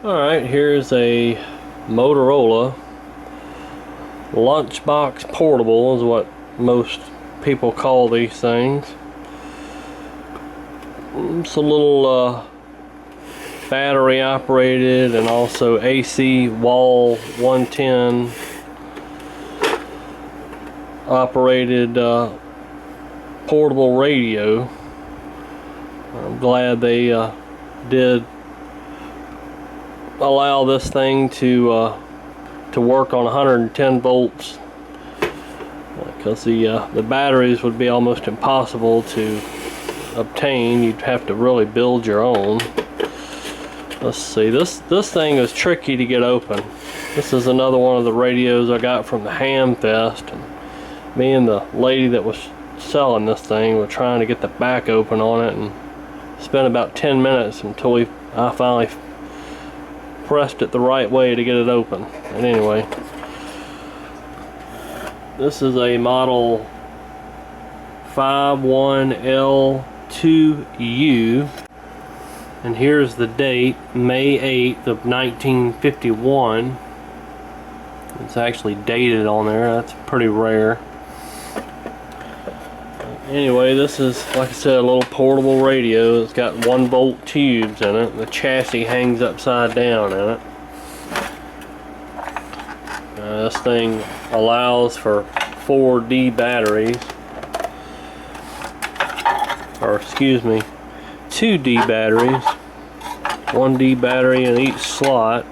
Alright, here's a Motorola Lunchbox portable is what most people call these things. It's a little battery operated and also AC wall 110 operated portable radio. I'm glad they did allow this thing to work on 110 volts, because the batteries would be almost impossible to obtain. You'd have to really build your own. Let's see, this thing is tricky to get open. This is another one of the radios I got from the hamfest, and me and the lady that was selling this thing were trying to get the back open on it, and spent about 10 minutes until I finally pressed it the right way to get it open. And anyway, this is a model 51L2U, and here's the date, May 8th of 1951. It's actually dated on there. That's pretty rare. Anyway, this is, like I said, a little portable radio. It's got 1-volt tubes in it. The chassis hangs upside down in it. This thing allows for 4D batteries, or excuse me, 2D batteries. 1D battery in each slot.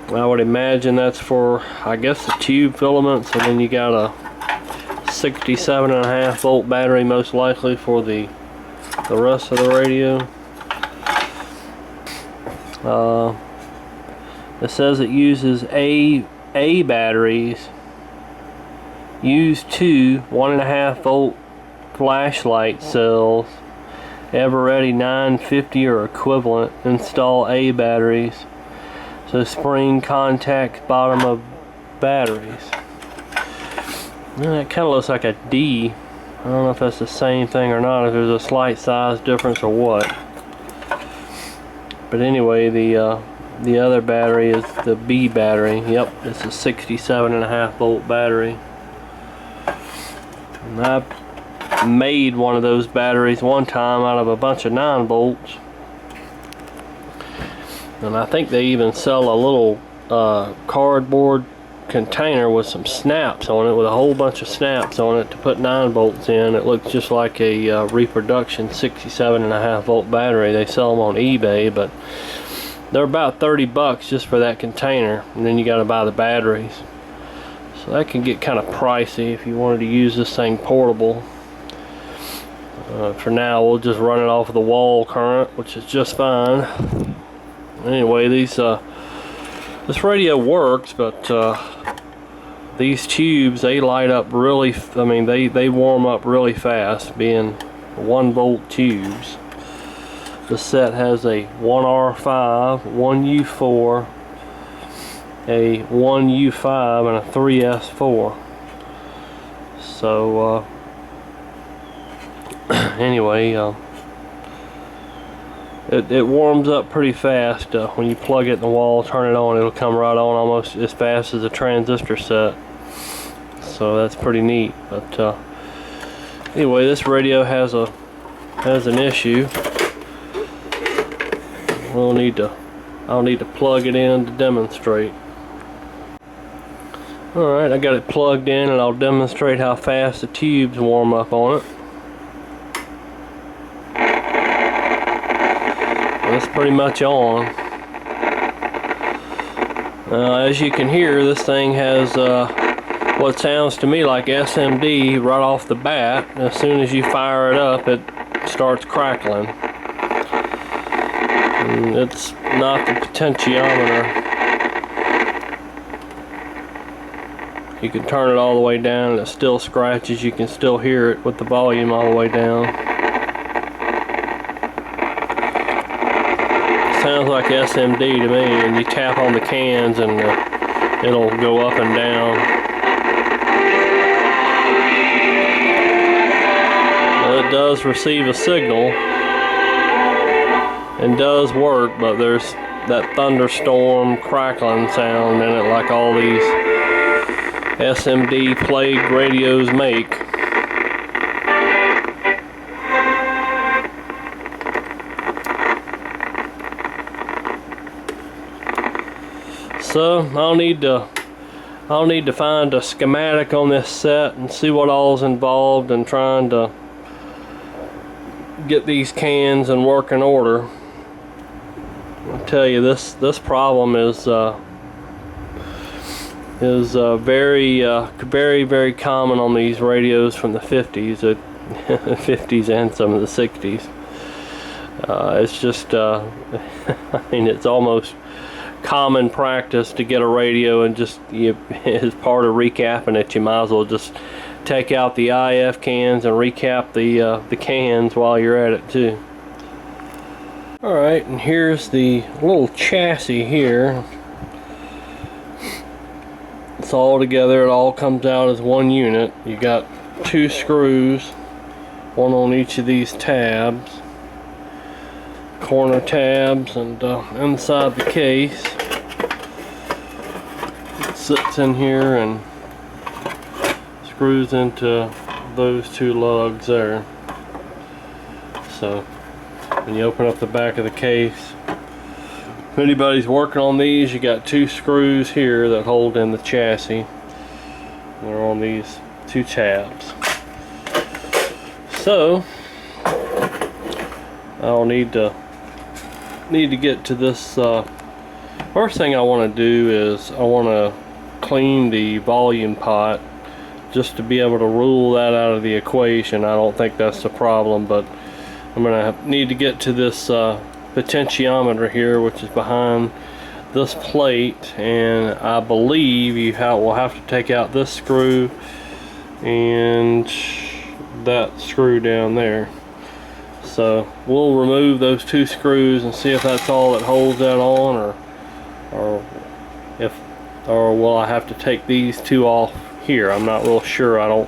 I would imagine that's for, I guess, the tube filaments, and then you got a 67.5 volt battery most likely for the rest of the radio. It says it uses A batteries. Use 2 1.5 volt flashlight cells. Ever-ready 950 or equivalent. Install A batteries. So spring contact bottom of batteries. It kind of looks like a D. I don't know if that's the same thing or not, if there's a slight size difference or what. But anyway, the other battery is the B battery. Yep, it's a 67.5 volt battery. And I made one of those batteries one time out of a bunch of 9 volts. And I think they even sell a little cardboard container with some snaps on it, with a whole bunch of snaps on it to put 9 volts in. It looks just like a reproduction 67.5 volt battery. They sell them on eBay, but they're about 30 bucks just for that container, and then you got to buy the batteries. So that can get kind of pricey if you wanted to use this thing portable. For now, we'll just run it off of the wall current, which is just fine. Anyway, this radio works, but these tubes, they light up really, I mean, they warm up really fast, being 1-volt tubes. The set has a 1R5, 1U4, a 1U5, and a 3S4. So anyway, it warms up pretty fast. When you plug it in the wall, turn it on, it'll come right on almost as fast as a transistor set. So that's pretty neat. But anyway, this radio has an issue. I'll need to plug it in to demonstrate. Alright, I got it plugged in, and I'll demonstrate how fast the tubes warm up on it. It's pretty much on. As you can hear, this thing has what sounds to me like SMD right off the bat. As soon as you fire it up, it starts crackling. And it's not the potentiometer. You can turn it all the way down and it still scratches. You can still hear it with the volume all the way down. Sounds like SMD to me, and you tap on the cans and it'll go up and down. It does receive a signal and does work, but there's that thunderstorm crackling sound in it like all these SMD plagued radios make. So I'll need to find a schematic on this set and see what all's involved in trying to get these cans in working order. I'll tell you, this problem is very common on these radios from the 50s, 50s and some of the 60s. It's just I mean, it's almost common practice to get a radio and just, as part of recapping it, you might as well just take out the IF cans and recap the cans while you're at it too. Alright, and here's the little chassis here. It's all together, it all comes out as one unit. You got 2 screws, one on each of these tabs, corner tabs, and inside the case it sits in here and screws into those 2 lugs there. So when you open up the back of the case, if anybody's working on these, you got 2 screws here that hold in the chassis. They're on these 2 tabs. So I'll need to get to this. First thing I want to do is I want to clean the volume pot, just to be able to rule that out of the equation. I don't think that's the problem, but I'm gonna need to get to this potentiometer here, which is behind this plate, and I believe we'll have to take out this screw and that screw down there. So we'll remove those 2 screws and see if that's all that holds that on, or will I have to take these 2 off here. I'm not real sure. I don't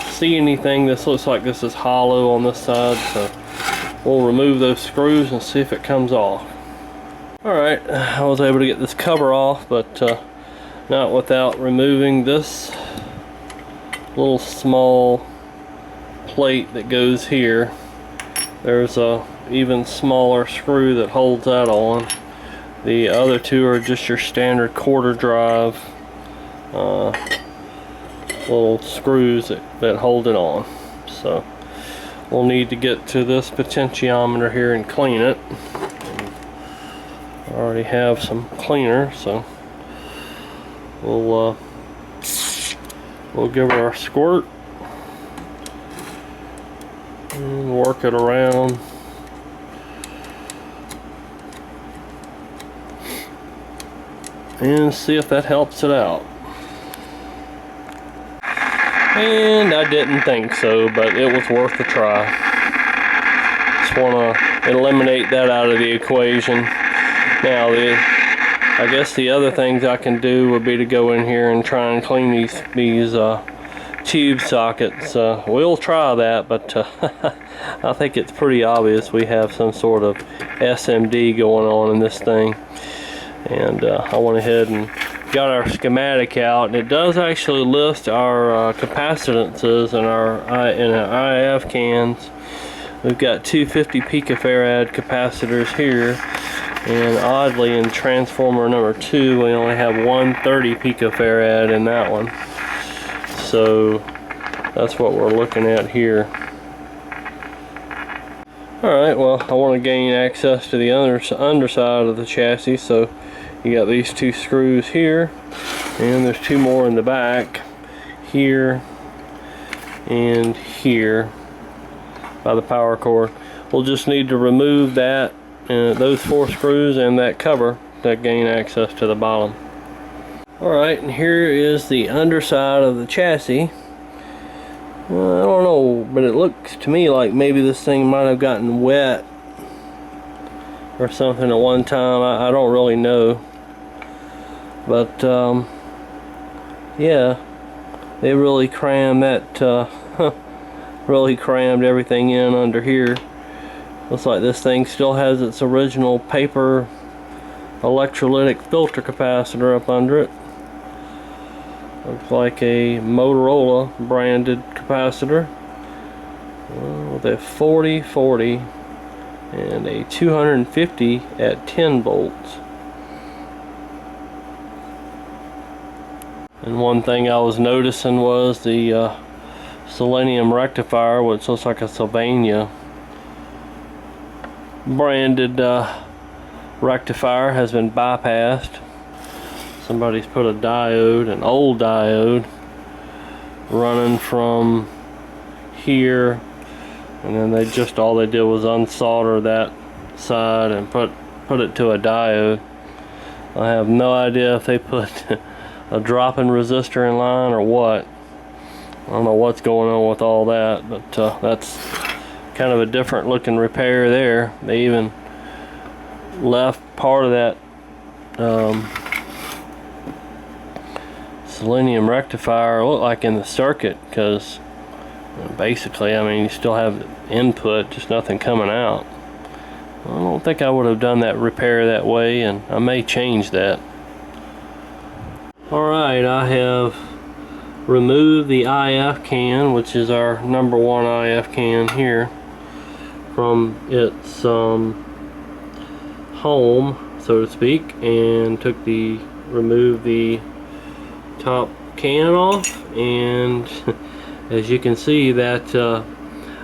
see anything. This looks like this is hollow on this side, so we'll remove those screws and see if it comes off. Alright, I was able to get this cover off, but not without removing this little small plate that goes here. There's a even smaller screw that holds that on. The other 2 are just your standard quarter drive little screws that hold it on. So we'll need to get to this potentiometer here and clean it. I already have some cleaner, so we'll give it our squirt and work it around. And see if that helps it out. And I didn't think so, but it was worth a try. Just want to eliminate that out of the equation. Now, I guess the other things I can do would be to go in here and try and clean these tube sockets. We'll try that, but I think it's pretty obvious we have some sort of SMD going on in this thing. And I went ahead and got our schematic out, and it does actually list our capacitances in our IF cans. We've got 250 picofarad capacitors here, and oddly in transformer number 2 we only have 130 picofarad in that one. So that's what we're looking at here. Alright, well, I want to gain access to the underside of the chassis, so you got these 2 screws here, and there's 2 more in the back, here and here by the power cord. We'll just need to remove that, those 4 screws and that cover to gain access to the bottom. Alright, and here is the underside of the chassis. I don't know, but it looks to me like maybe this thing might have gotten wet or something at one time. I don't really know. But yeah, they really crammed that really crammed everything in under here. Looks like this thing still has its original paper electrolytic filter capacitor up under it. Looks like a Motorola branded capacitor with a 40/40 and a 250 at 10 volts. And one thing I was noticing was the selenium rectifier, which looks like a Sylvania branded rectifier, has been bypassed. Somebody's put a diode, an old diode, running from here, and then all they did was unsolder that side and put it to a diode. I have no idea if they put a drop-in resistor in line or what. I don't know what's going on with all that, but that's kind of a different looking repair there. They even left part of that selenium rectifier look like in the circuit, because basically, I mean, you still have input, just nothing coming out. I don't think I would have done that repair that way, and I may change that. Alright, I have removed the IF can, which is our #1 IF can here, from its home, so to speak, and removed the top can off, and as you can see, that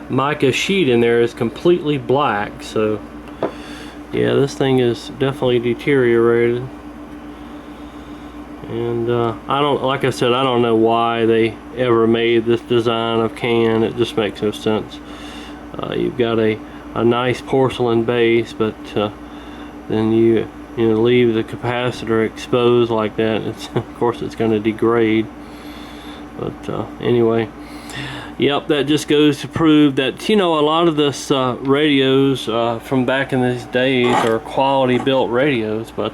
mica sheet in there is completely black. So yeah, this thing is definitely deteriorated. And like I said, I don't know why they ever made this design of can. It just makes no sense. You've got a nice porcelain base, but then you leave the capacitor exposed like that. Of course it's going to degrade. But anyway, yep, that just goes to prove that a lot of this radios from back in these days are quality built radios, but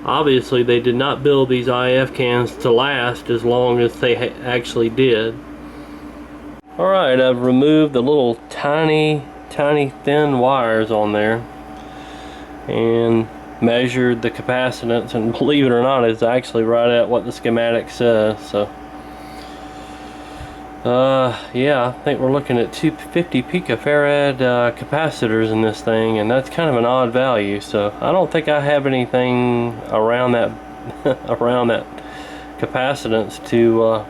obviously they did not build these IF cans to last as long as they actually did. Alright, I've removed the little tiny thin wires on there and measured the capacitance, and believe it or not, it's actually right at what the schematic says. So yeah, I think we're looking at 250 picofarad capacitors in this thing, and that's kind of an odd value. So I don't think I have anything around that around that capacitance to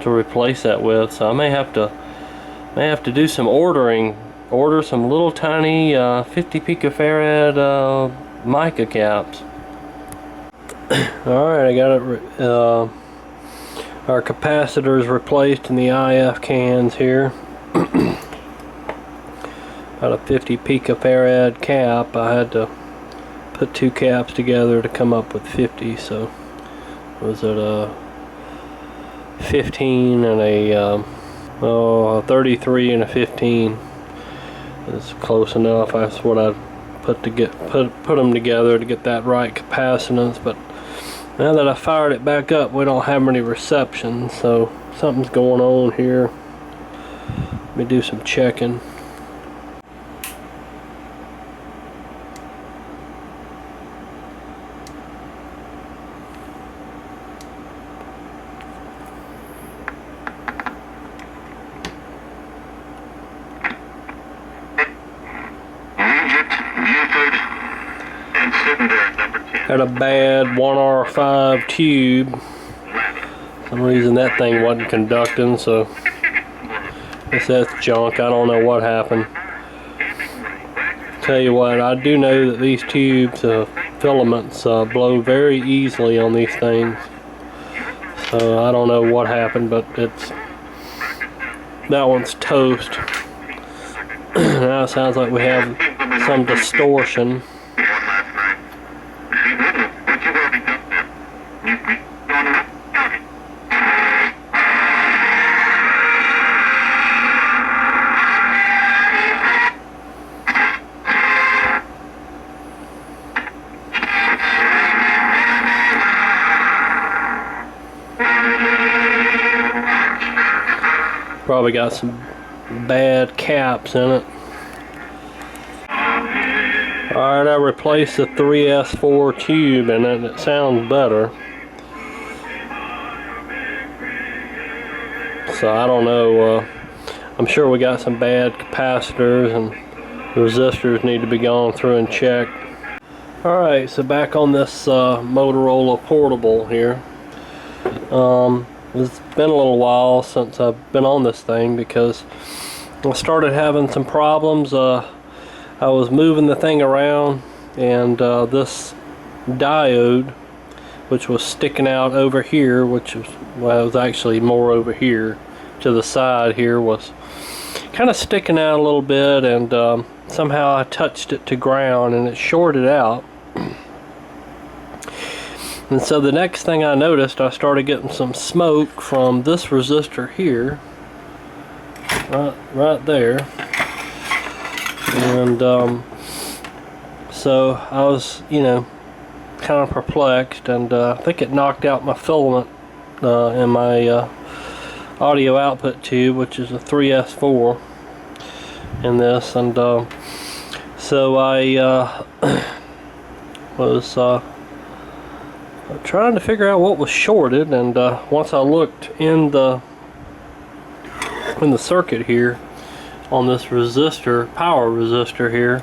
replace that with. So I may have to do some order some little tiny 50 picofarad mica caps. Alright, I got it. Our capacitors replaced in the IF cans here. About a 50 picofarad cap. I had to put two caps together to come up with 50. So was it a 15 and a 33 and a 15? It's close enough. That's what I put them together to get that right capacitance. But now that I fired it back up, we don't have any reception, so something's going on here. Let me do some checking. Got a bad 1R5 tube. For some reason that thing wasn't conducting, so I guess that's junk. I don't know what happened. Tell you what, I do know that these tubes, filaments, blow very easily on these things. So I don't know what happened, but that one's toast. Now it sounds like we have some distortion. Probably got some bad caps in it. Alright, I replaced the 3S4 tube and it sounds better. So I don't know, I'm sure we got some bad capacitors and resistors need to be gone through and checked. Alright, so back on this Motorola portable here. It's been a little while since I've been on this thing because I started having some problems. I was moving the thing around and this diode, which was sticking out over here, which was actually more over here to the side here, was kind of sticking out a little bit, and somehow I touched it to ground and it shorted out. And so the next thing I noticed, I started getting some smoke from this resistor here, right there. And so I was, kind of perplexed, and I think it knocked out my filament in my audio output tube, which is a 3S4 in this. And so I was trying to figure out what was shorted, and once I looked in the circuit here on this resistor, power resistor here,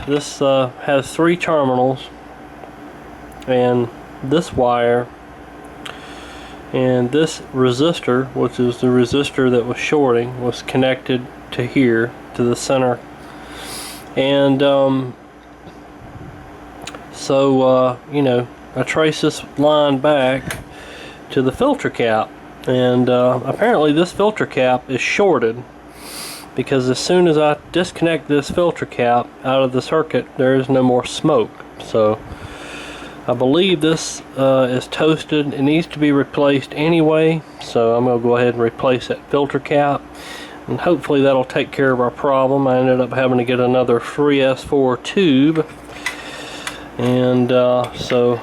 this has 3 terminals, and this wire and this resistor, which is the resistor that was shorting, was connected to here, to the center. And so I traced this line back to the filter cap, and apparently this filter cap is shorted, because as soon as I disconnect this filter cap out of the circuit, there is no more smoke. So I believe this is toasted. It needs to be replaced anyway, so I'm going to go ahead and replace that filter cap, and hopefully that'll take care of our problem. I ended up having to get another 3S4 tube, and so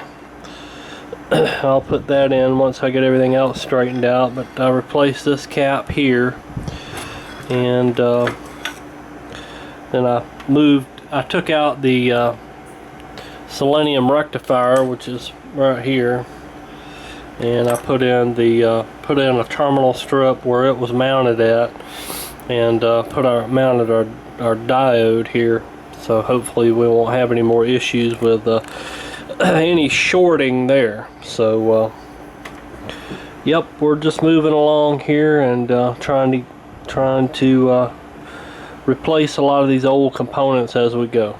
I'll put that in once I get everything else straightened out. But I replaced this cap here, and then I took out the selenium rectifier, which is right here, and I put in a terminal strip where it was mounted at, and mounted our diode here. So hopefully we won't have any more issues with any shorting there. So yep, we're just moving along here and trying to replace a lot of these old components as we go.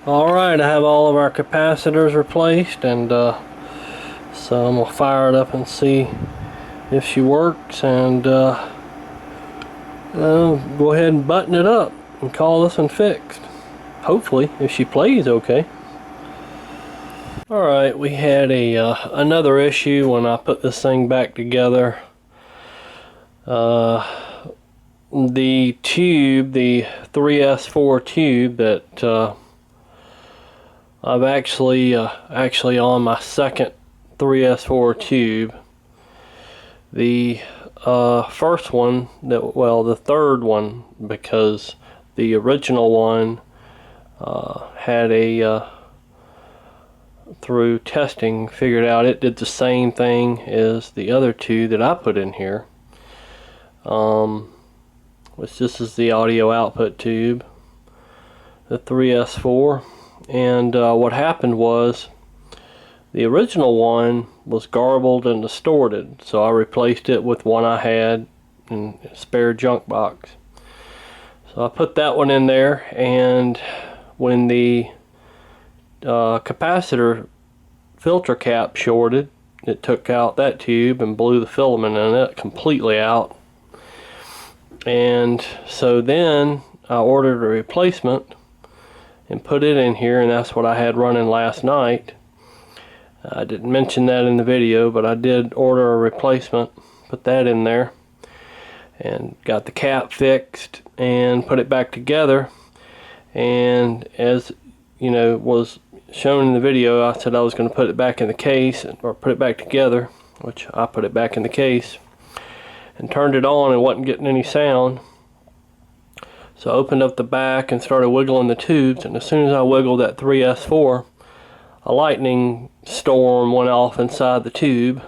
Alright, I have all of our capacitors replaced, and so I'm going to fire it up and see if she works, and go ahead and button it up and call this one fixed. Hopefully, if she plays okay. Alright, we had another issue when I put this thing back together. The tube, the 3S4 tube that I've actually on my second 3S4 tube, the first one, the third one, because the original one had through testing figured out it did the same thing as the other two that I put in here. Which this is the audio output tube, the 3S4, and what happened was the original one was garbled and distorted, so I replaced it with one I had in a spare junk box. So I put that one in there, and when the capacitor filter cap shorted, it took out that tube and blew the filament in it completely out. And so then I ordered a replacement and put it in here, and that's what I had running last night. I didn't mention that in the video, but I did order a replacement, put that in there, and got the cap fixed and put it back together. And as was shown in the video, I said I was going to put it back in the case, or put it back together, which I put it back in the case and turned it on and wasn't getting any sound. So I opened up the back and started wiggling the tubes, and as soon as I wiggled that 3S4, a lightning storm went off inside the tube.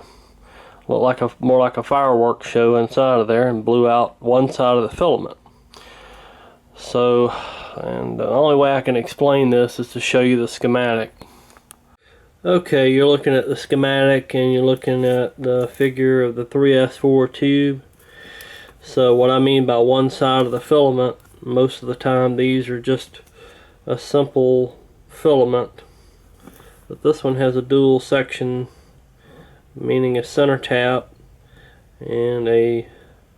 Looked like more like a fireworks show inside of there, and blew out one side of the filament. So, and the only way I can explain this is to show you the schematic. Okay, you're looking at the schematic and you're looking at the figure of the 3S4 tube. So what I mean by one side of the filament, most of the time these are just a simple filament, but this one has a dual section, meaning a center tap and a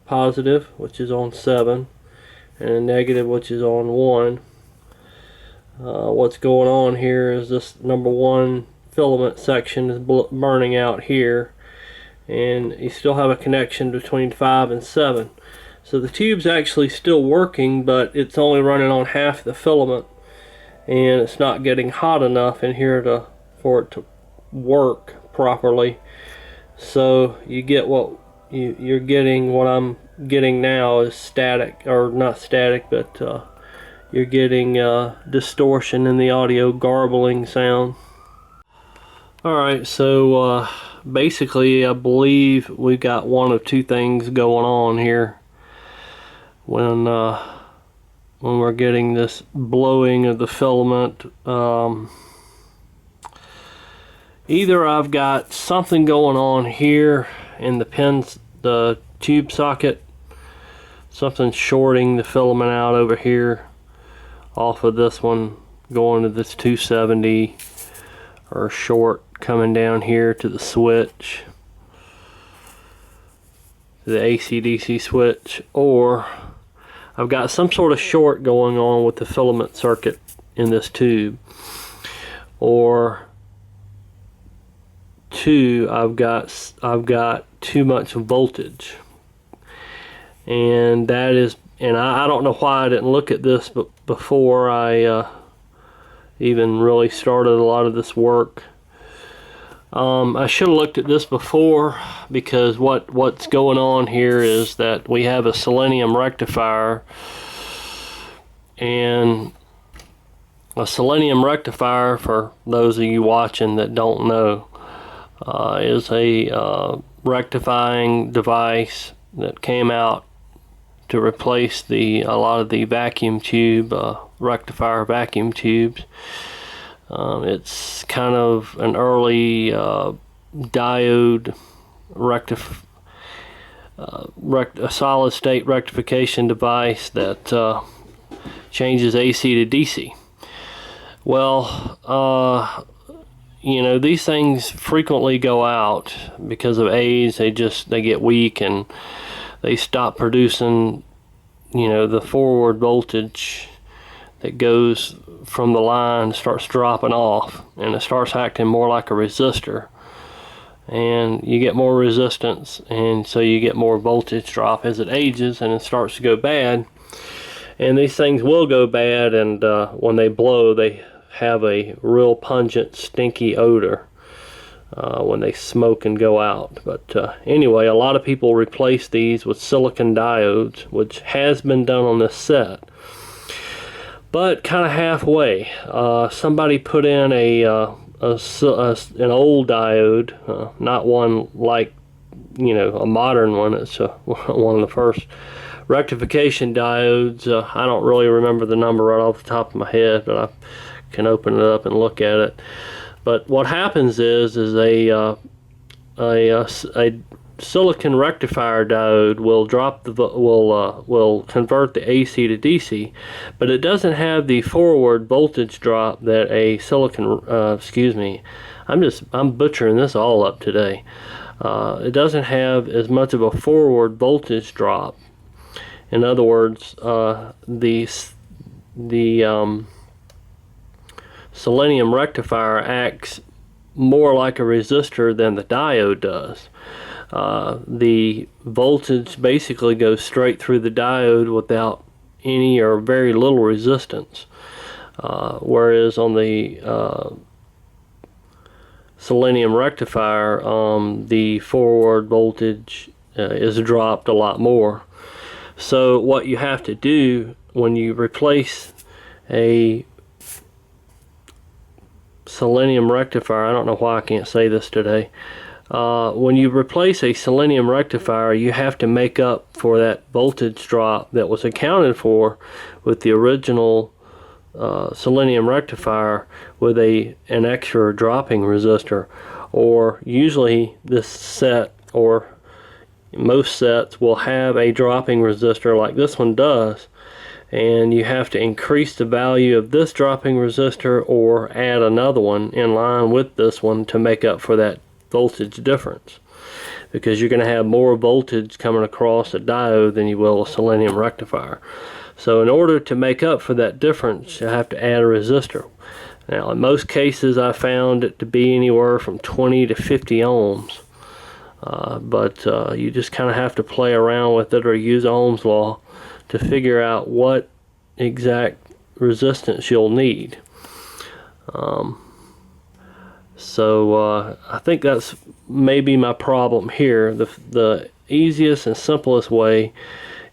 positive, which is on 7, and a negative, which is on 1. What's going on here is this number 1 filament section is burning out here, and you still have a connection between 5 and 7. So the tube's actually still working, but it's only running on half the filament, and it's not getting hot enough in here for it to work properly. So you get what you're getting. What I'm getting now is static, or not static, but you're getting distortion in the audio, garbling sound. Alright, so basically I believe we've got one of two things going on here when we're getting this blowing of the filament. Either I've got something going on here in the tube socket, something shorting the filament out over here off of this one going to this 270, or short coming down here to the switch, the AC/DC switch, or I've got some sort of short going on with the filament circuit in this tube, or two, I've got too much voltage, and that is, and I don't know why I didn't look at this but before I even really started a lot of this work. I should have looked at this before, because what's going on here is that we have a selenium rectifier, and a selenium rectifier, for those of you watching that don't know, is a rectifying device that came out to replace a lot of the vacuum tube, rectifier vacuum tubes. It's kind of an early diode a solid state rectification device that changes AC to DC. Well, you know, these things frequently go out because of age. They get weak and they stop producing, you know, the forward voltage that goes from the line, starts dropping off, and it starts acting more like a resistor, and you get more resistance, and so you get more voltage drop as it ages, and it starts to go bad. And these things will go bad, and when they blow, they have a real pungent, stinky odor when they smoke and go out. But anyway, a lot of people replace these with silicon diodes, which has been done on this set, but kind of halfway. Somebody put in an old diode, not one like, you know, a modern one. It's one of the first rectification diodes. I don't really remember the number right off the top of my head, but I can open it up and look at it. But what happens is a silicon rectifier diode will convert the AC to DC, but it doesn't have the forward voltage drop that a silicon excuse me, I'm butchering this all up today. It doesn't have as much of a forward voltage drop. In other words, the selenium rectifier acts more like a resistor than the diode does. The voltage basically goes straight through the diode without any or very little resistance, whereas on the selenium rectifier, the forward voltage is dropped a lot more. So what you have to do when you replace a selenium rectifier, I don't know why I can't say this today. When you replace a selenium rectifier, you have to make up for that voltage drop that was accounted for with the original selenium rectifier with an extra dropping resistor. Or usually this set, or most sets, will have a dropping resistor like this one does, and you have to increase the value of this dropping resistor or add another one in line with this one to make up for that voltage difference, because you're going to have more voltage coming across a diode than you will a selenium rectifier. So in order to make up for that difference, you have to add a resistor. Now in most cases I found it to be anywhere from 20 to 50 ohms, but you just kind of have to play around with it or use Ohm's law to figure out what exact resistance you'll need. So I think that's maybe my problem here. The easiest and simplest way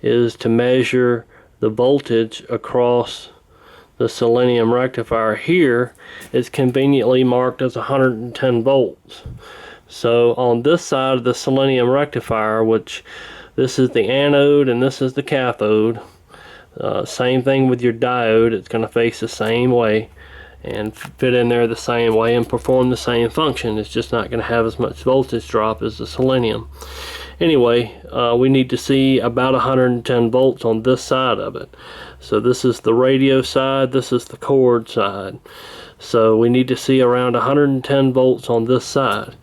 is to measure the voltage across the selenium rectifier. Here is conveniently marked as 110 volts. So on this side of the selenium rectifier, which this is the anode and this is the cathode, same thing with your diode, it's going to face the same way and fit in there the same way and perform the same function. It's just not going to have as much voltage drop as the selenium. Anyway, we need to see about 110 volts on this side of it. So this is the radio side, this is the cord side. So we need to see around 110 volts on this side.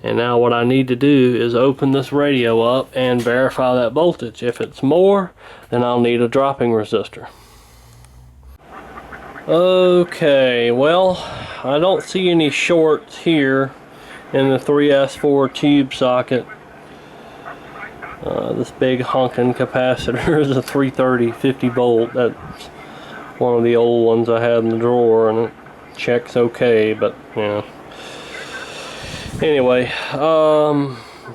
And now what I need to do is open this radio up and verify that voltage. If it's more, then I'll need a dropping resistor. Okay, well, I don't see any shorts here in the 3S4 tube socket. This big honking capacitor is a 330 50 volt. That's one of the old ones I had in the drawer, and it checks okay, but you know. Anyway,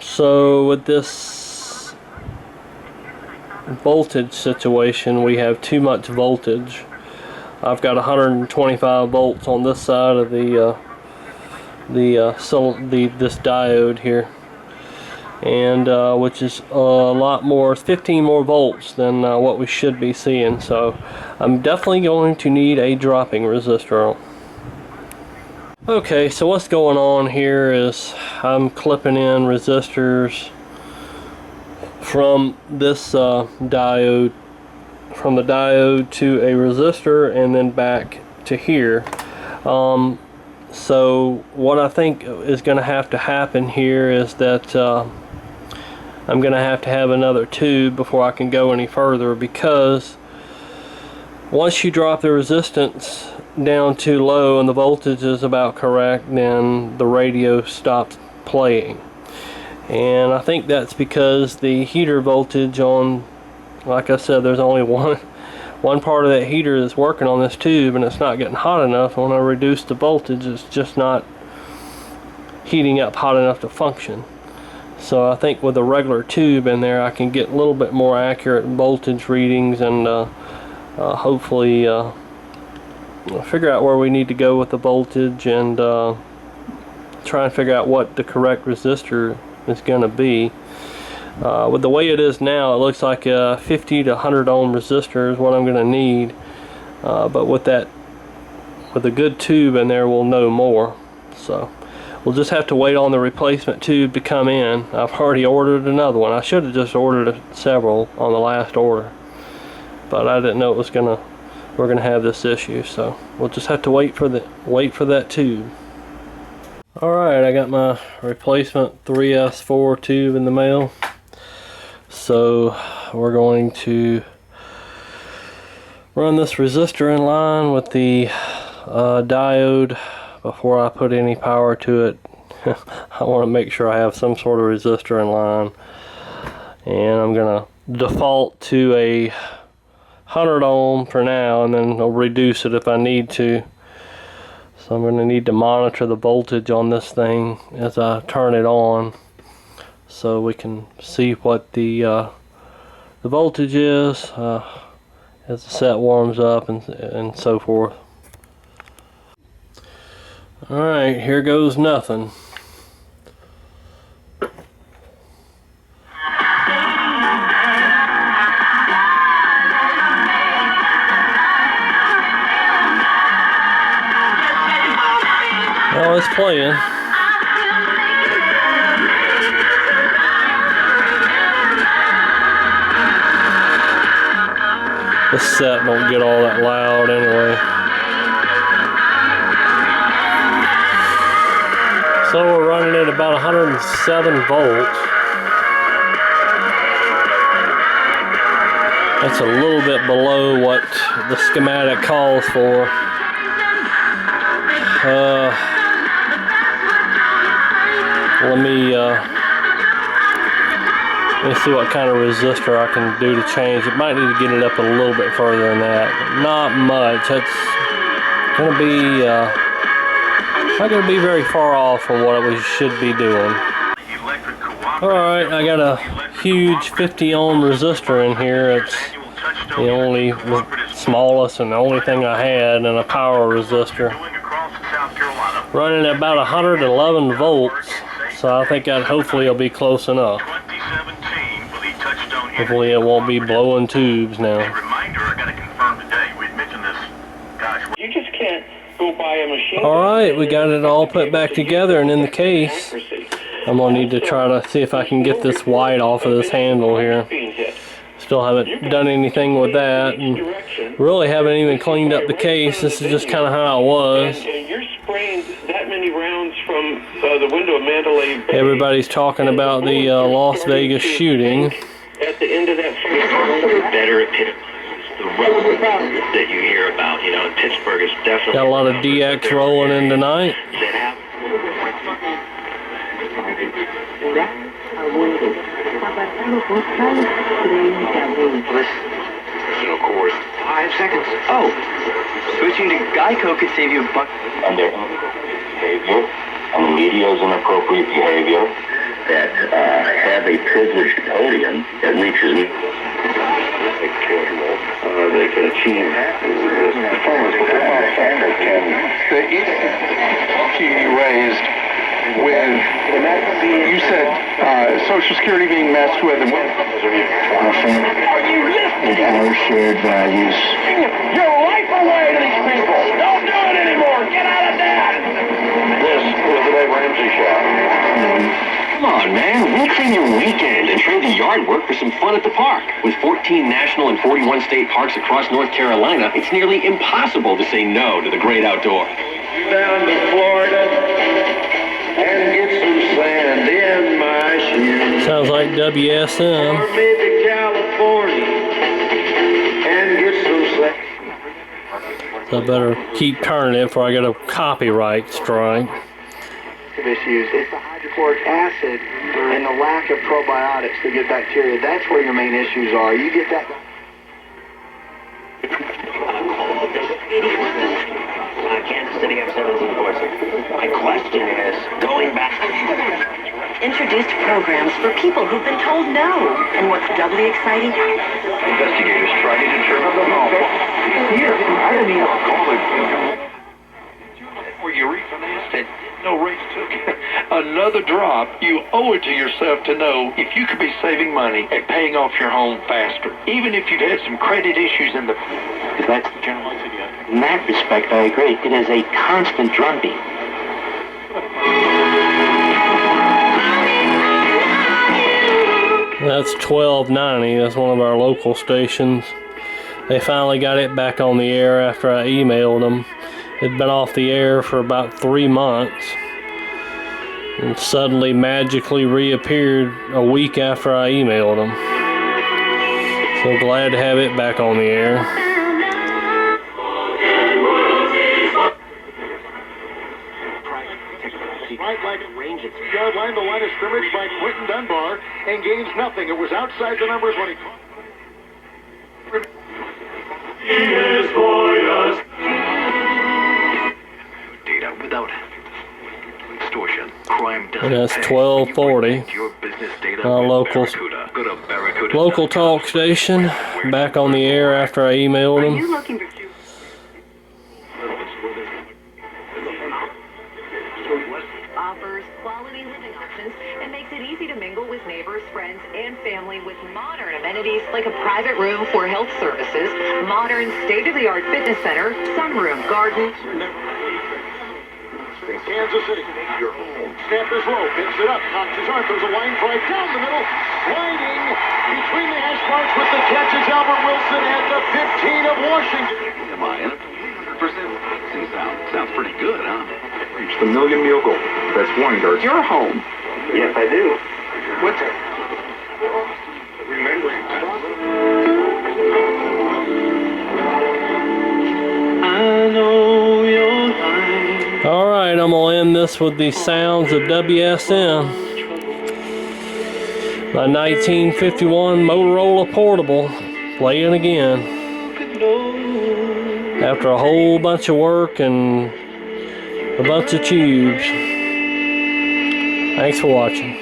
so with this voltage situation, we have too much voltage. I've got 125 volts on this side of this diode here, and which is a lot more, 15 more volts than what we should be seeing. So I'm definitely going to need a dropping resistor. Okay, so what's going on here is I'm clipping in resistors from this diode, from the diode to a resistor and then back to here. So what I think is going to happen here is that I'm going to have another tube before I can go any further, because once you drop the resistance down too low and the voltage is about correct, then the radio stops playing. And I think that's because the heater voltage on, like I said, there's only one part of that heater that's working on this tube, and it's not getting hot enough. When I reduce the voltage, it's just not heating up hot enough to function. So I think with a regular tube in there, I can get a little bit more accurate voltage readings, and hopefully figure out where we need to go with the voltage, and try and figure out what the correct resistor is going to be. With the way it is now, it looks like a 50 to 100 ohm resistor is what I'm going to need, but with a good tube in there, we'll know more. So we'll just have to wait on the replacement tube to come in. I've already ordered another one. I should have just ordered several on the last order, but I didn't know we're gonna have this issue, so we'll just have to wait for that tube. Alright, I got my replacement 3S4 tube in the mail. So we're going to run this resistor in line with the diode before I put any power to it. I want to make sure I have some sort of resistor in line, and I'm gonna default to a 100 ohm for now, and then I'll reduce it if I need to. So I'm going to need to monitor the voltage on this thing as I turn it on, so we can see what the voltage is, as the set warms up and so forth. Alright, here goes nothing. Oh, it's playing. This set won't get all that loud anyway. So we're running at about 107 volts. That's a little bit below what the schematic calls for. Let me see what kind of resistor I can do to change. It might need to get it up a little bit further than that, but not much. That's gonna be not gonna be very far off from what we should be doing. Alright, I got a huge 50 ohm resistor in here. It's the only smallest and the only thing I had, and a power resistor. Running at about 111 volts, so I think that hopefully it'll be close enough. Hopefully it won't be blowing tubes now. You just can't go buy a machine. Alright, we got it all put back together and in the case. I'm going to need to try to see if I can get this white off of this handle here. Still haven't done anything with that, and really haven't even cleaned up the case. This is just kind of how it was. And you're spraying that many rounds from the window of Mandalay Bay. Everybody's talking about the Las Vegas shooting. At the end of that better at Pittsburgh. The road that you hear about, you know, Pittsburgh is definitely Got a lot of DX rolling in tonight. Personal course. 5 seconds. Oh, switching to Geico could save you a buck. Under behavior, and the media's inappropriate behavior that have a privileged podium that reaches me. They can achieve performance the issue you raised with, you said Social Security being messed with, and our shared values. Your life away to these people. Don't do it anymore. Get out of that. This is the Dave Ramsey Show. Come on, man. Reclaim your weekend and trade the yard work for some fun at the park. With 14 national and 41 state parks across North Carolina, it's nearly impossible to say no to the great outdoors. Down to Florida and get some sand in my shoes. Sounds like WSM. Or maybe California and get some sand. So I better keep turning it before I get a copyright strike. Issues. It's the hydrochloric acid and the lack of probiotics to get bacteria. That's where your main issues are. You get that. Kansas City F-17 Corsa. My question is, going back. Introduced programs for people who've been told no. And what's doubly exciting? Investigators try to determine the home. Here, I didn't even call it. where you refinanced it, no rates took another drop. You owe it to yourself to know if you could be saving money and paying off your home faster, even if you've had some credit issues in the That's the general idea. In that respect, I agree. It is a constant drumbeat. That's 1290. That's one of our local stations. They finally got it back on the air after I emailed them. It'd been off the air for about 3 months and suddenly magically reappeared a week after I emailed them. So glad to have it back on the air. right leg range, 6-yard line, the line of scrimmage by Quentin Dunbar, and gains nothing. It was outside the numbers when he caught. Data without extortion. Crime doesn't And that's pay. 1240. Your business data Local, with Barracuda. Go to Barracuda. local talk station. Back on the air after I emailed Are them. you looking for offers quality living options and makes it easy to mingle with neighbors, friends, and family with modern amenities like a private room for health services, modern state-of-the-art fitness center, sunroom, garden. Kansas City. Snap is low, picks it up, cocks his arm, throws a line drive down the middle, sliding between the hash marks with the catch is Albert Wilson at the 15 of Washington. Am I in it? 100%. Sounds pretty good, huh? Reach the million meal goal. That's Weingart's. Your home. Yes, I do. What's it? Remembering. All right, I'm gonna end this with the sounds of WSM. My 1951 Motorola Portable playing again. After a whole bunch of work and a bunch of tubes. Thanks for watching.